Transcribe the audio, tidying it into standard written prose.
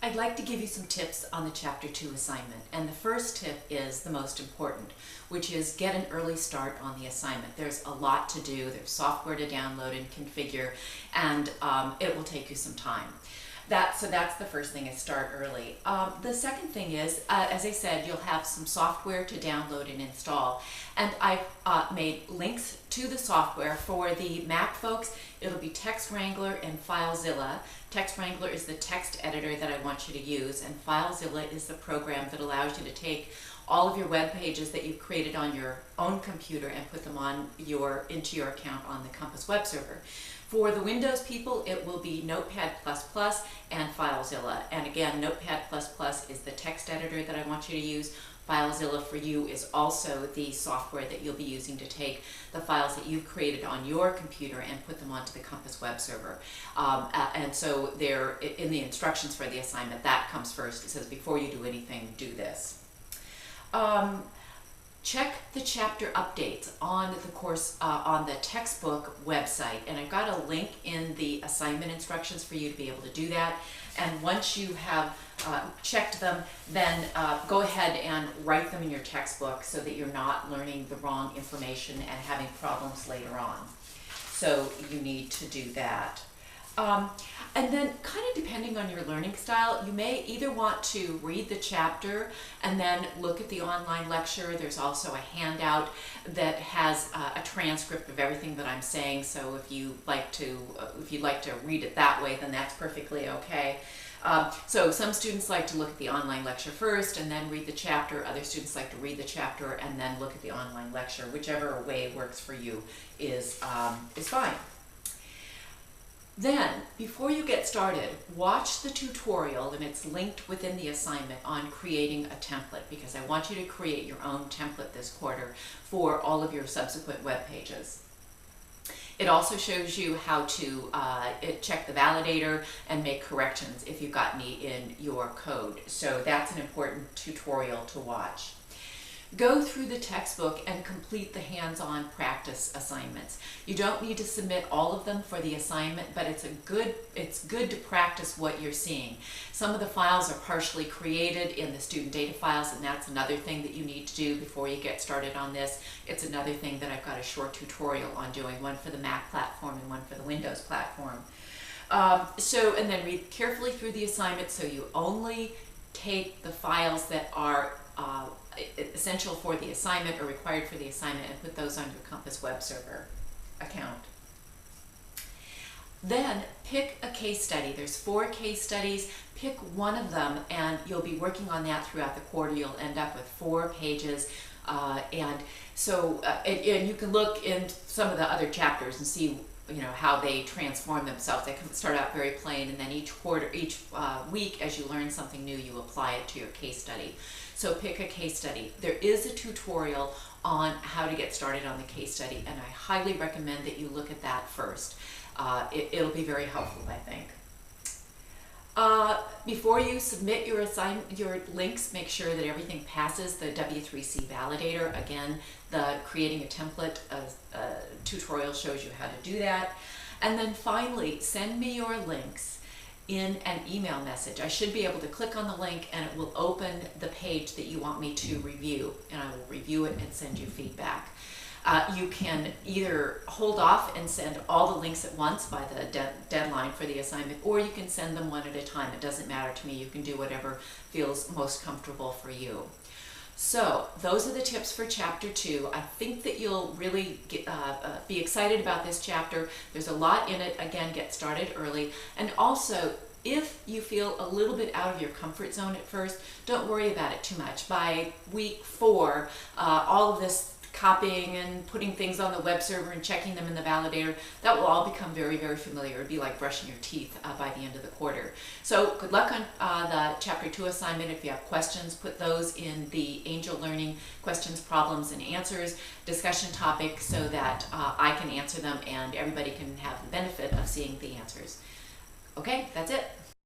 I'd like to give you some tips on the Chapter 2 assignment. And the first tip is the most important, which is get an early start on the assignment. There's a lot to do. There's software to download and configure, and it will take you some time. So that's the first thing, is start early. The second thing is, as I said, you'll have some software to download and install. And I've made links to the software. For the Mac folks, it'll be Text Wrangler and FileZilla. Text Wrangler is the text editor that I want you to use, and FileZilla is the program that allows you to take all of your web pages that you've created on your own computer and put them on into your account on the Compass web server. For the Windows people, it will be Notepad++ and FileZilla. And again, Notepad++ is the text editor that I want you to use. FileZilla for you is also the software that you'll be using to take the files that you've created on your computer and put them onto the Compass web server. And so there, in the instructions for the assignment, that comes first. It says, before you do anything, do this. Check the chapter updates on the course, on the textbook website, and I've got a link in the assignment instructions for you to be able to do that. And once you have checked them, then go ahead and write them in your textbook so that you're not learning the wrong information and having problems later on. So you need to do that. And then, kind of depending on your learning style, you may either want to read the chapter and then look at the online lecture. There's also a handout that has a transcript of everything that I'm saying. So if you'd like to read it that way, then that's perfectly okay. So some students like to look at the online lecture first and then read the chapter. Other students like to read the chapter and then look at the online lecture. Whichever way works for you is fine. Then, before you get started, watch the tutorial, and it's linked within the assignment, on creating a template, because I want you to create your own template this quarter for all of your subsequent web pages. It also shows you how to check the validator and make corrections if you've got any in your code. So that's an important tutorial to watch. Go through the textbook and complete the hands-on practice assignments. You don't need to submit all of them for the assignment, but it's good to practice what you're seeing. Some of the files are partially created in the student data files, and that's another thing that you need to do before you get started on this. It's another thing that I've got a short tutorial on doing, one for the Mac platform and one for the Windows platform. And then read carefully through the assignment, so you only take the files that are essential for the assignment or required for the assignment and put those on your Compass web server account. Then pick a case study. There's 4 case studies. Pick one of them, and you'll be working on that throughout the quarter. You'll end up with 4 pages. And you can look in some of the other chapters and see how they transform themselves. They can start out very plain, and then each week, as you learn something new, you apply it to your case study. So pick a case study. There is a tutorial on how to get started on the case study, and I highly recommend that you look at that first. It'll be very helpful, I think. Before you submit your links, make sure that everything passes the W3C validator. Again, the creating a template tutorial shows you how to do that. And then finally, send me your links in an email message. I should be able to click on the link and it will open the page that you want me to review, and I will review it and send you feedback. You can either hold off and send all the links at once by the deadline for the assignment, or you can send them one at a time. It doesn't matter to me. You can do whatever feels most comfortable for you. So those are the tips for Chapter 2. I think that you'll really be excited about this chapter. There's a lot in it. Again, get started early. And also, if you feel a little bit out of your comfort zone at first, don't worry about it too much. By week 4, all of this copying and putting things on the web server and checking them in the validator, that will all become very, very familiar. It'll be like brushing your teeth by the end of the quarter. So good luck on the Chapter 2 assignment. If you have questions, put those in the Angel Learning questions, problems, and answers discussion topic so that I can answer them and everybody can have the benefit of seeing the answers. Okay, that's it.